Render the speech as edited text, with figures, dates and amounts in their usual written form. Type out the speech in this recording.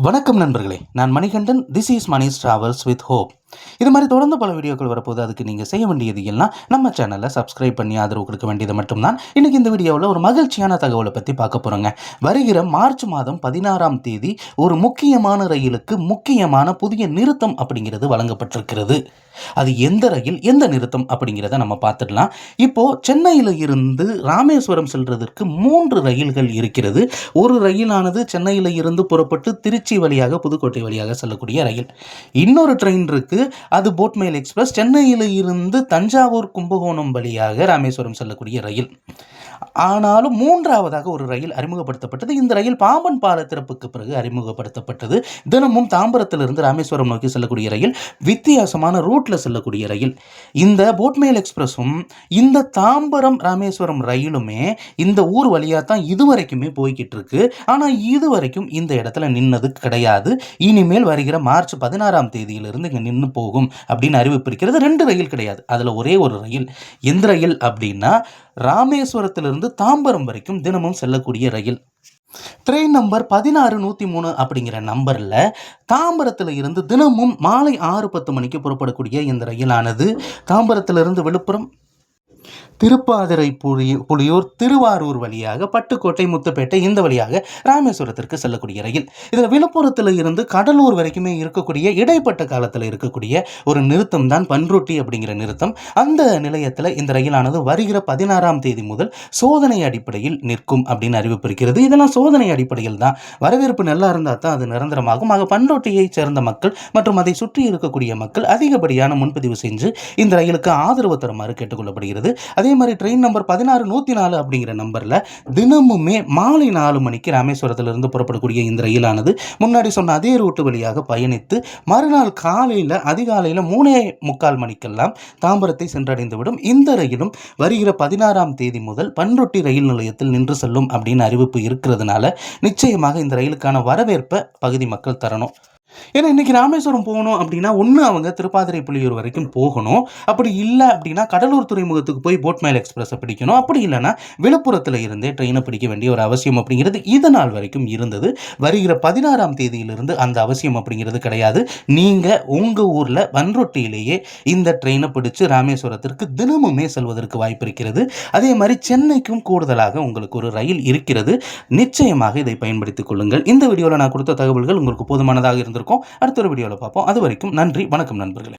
வணக்கம் நண்பர்களே, நான் Manikandan. This is Mani's travels with hope. இது மாதிரி தொடர்ந்து பல வீடியோக்கள் வரப்போது. அதுக்கு நீங்கள் செய்ய வேண்டியது எல்லாம் நம்ம சேனலை சப்ஸ்கிரைப் பண்ணி ஆதரவு கொடுக்க வேண்டியது மட்டும்தான். இன்றைக்கி இந்த வீடியோவில் ஒரு மகிழ்ச்சியான தகவலை பற்றி பார்க்க போகிறோங்க. வருகிற மார்ச் மாதம் 16ஆம் தேதி ஒரு முக்கியமான ரயிலுக்கு முக்கியமான புதிய நிறுத்தம் அப்படிங்கிறது வழங்கப்பட்டிருக்கிறது. அது எந்த ரயில், எந்த நிறுத்தம் அப்படிங்கிறத நம்ம பார்த்துடலாம். இப்போது சென்னையில் இருந்து ராமேஸ்வரம் செல்வதற்கு 3 ரயில்கள் இருக்கிறது. ஒரு ரயிலானது சென்னையில் இருந்து புறப்பட்டு திருச்சி வழியாக புதுக்கோட்டை வழியாக செல்லக்கூடிய ரயில். இன்னொரு ட்ரெயின் இருக்குது, அது போட்மெயில் எக்ஸ்பிரஸ், சென்னையில் இருந்து தஞ்சாவூர் கும்பகோணம் வழியாக ராமேஸ்வரம் செல்லக்கூடிய ரயில். ஆனாலும் 3ஆவதாக ஒரு ரயில் அறிமுகப்படுத்தப்பட்டது. இந்த ரயில் பாம்பன் பால திறப்புக்கு பிறகு அறிமுகப்படுத்தப்பட்டது. தினமும் தாம்பரத்திலிருந்து ராமேஸ்வரம் நோக்கி செல்லக்கூடிய ரயில், வித்தியாசமான ரூட்டில் செல்லக்கூடிய ரயில். இந்த போட்மெயில் எக்ஸ்பிரஸும் இந்த தாம்பரம் ராமேஸ்வரம் ரயிலுமே இந்த ஊர் வழியாக தான் இதுவரைக்குமே போய்கிட்டு இருக்கு. ஆனால் இதுவரைக்கும் இந்த இடத்துல நின்னது கிடையாது. இனிமேல் வருகிற மார்ச் 16ஆம் தேதியிலிருந்து இங்கே நின்று போகும் அப்படின்னு அறிவிப்பு இருக்கிறது. 2 ரயில் கிடையாது, அதில் ஒரே ஒரு ரயில். எந்த ரயில் அப்படின்னா ராமேஸ்வரத்திலிருந்து தாம்பரம் வரைக்கும் தினமும் செல்லக்கூடிய ரயில். ட்ரெயின் நம்பர் 16103 அப்படிங்கிற நம்பரில் தாம்பரத்தில் இருந்து தினமும் மாலை 6:10 மணிக்கு புறப்படக்கூடிய இந்த ரயிலானது தாம்பரத்திலிருந்து விழுப்புரம், திருப்பாதிரை புலியூர், திருவாரூர் வழியாக பட்டுக்கோட்டை, முத்துப்பேட்டை, இந்த வழியாக ராமேஸ்வரத்திற்கு செல்லக்கூடிய ரயில். இதில் விழுப்புரத்தில் இருந்து கடலூர் வரைக்குமே இருக்கக்கூடிய இடைப்பட்ட காலத்தில் இருக்கக்கூடிய ஒரு நிறுத்தம் தான் பன்ருட்டி அப்படிங்கிற நிறுத்தம். அந்த நிலையத்தில் இந்த ரயிலானது வருகிற 16ஆம் தேதி முதல் சோதனை அடிப்படையில் நிற்கும் அப்படின்னு அறிவிப்பு இருக்கிறது. இதெல்லாம் சோதனை அடிப்படையில் தான். வரவேற்பு நல்லா இருந்தால் தான் அது நிரந்தரமாகும். ஆக பன்ருட்டியை சேர்ந்த மக்கள் மற்றும் அதை சுற்றி இருக்கக்கூடிய மக்கள் அதிகப்படியான முன்பதிவு செஞ்சு இந்த ரயிலுக்கு ஆதரவு தருமாறு கேட்டுக்கொள்ளப்படுகிறது. அதே மாதிரி ட்ரெயின் நம்பர் 16104 அப்படிங்கிற நம்பரில் தினமுமே மாலை 4 மணிக்கு ராமேஸ்வரத்திலிருந்து புறப்படக்கூடிய இந்த ரயிலானது முன்னாடி சொன்ன அதே ரூட்டு வழியாக பயணித்து மறுநாள் காலையில் அதிகாலையில் 3:45 மணிக்கெல்லாம் தாம்பரத்தை சென்றடைந்துவிடும். இந்த ரயிலும் வருகிற 16ஆம் தேதி முதல் பன்ருட்டி ரயில் நிலையத்தில் நின்று செல்லும் அப்படின்னு அறிவிப்பு இருக்கிறதுனால நிச்சயமாக இந்த ரயிலுக்கான வரவேற்பை பகுதி மக்கள் தரணும். ஏன்னா இன்றைக்கி ராமேஸ்வரம் போகணும் அப்படின்னா ஒன்று அவங்க திருப்பாதிரை புலியூர் வரைக்கும் போகணும். அப்படி இல்லை அப்படின்னா கடலூர் துறைமுகத்துக்கு போய் போட்மெயில் எக்ஸ்பிரஸை பிடிக்கணும். அப்படி இல்லைன்னா விழுப்புரத்தில் இருந்தே ட்ரெயினை பிடிக்க வேண்டிய ஒரு அவசியம் அப்படிங்கிறது இது நாள் வரைக்கும் இருந்தது. வருகிற 16ஆம் தேதியிலிருந்து அந்த அவசியம் அப்படிங்கிறது கிடையாது. நீங்கள் உங்கள் ஊரில் பன்ருட்டியிலேயே இந்த ட்ரெயினை பிடிச்சி ராமேஸ்வரத்திற்கு தினமுமே செல்வதற்கு வாய்ப்பு இருக்கிறது. அதே மாதிரி சென்னைக்கும் கூடுதலாக உங்களுக்கு ஒரு ரயில் இருக்கிறது. நிச்சயமாக இதை பயன்படுத்திக் கொள்ளுங்கள். இந்த வீடியோவில் நான் கொடுத்த தகவல்கள் உங்களுக்கு போதுமானதாக இருந்திருக்கும். அடுத்த ஒரு வீடியோவில் பார்ப்போம். அது வரைக்கும் நன்றி, வணக்கம் நண்பர்களே.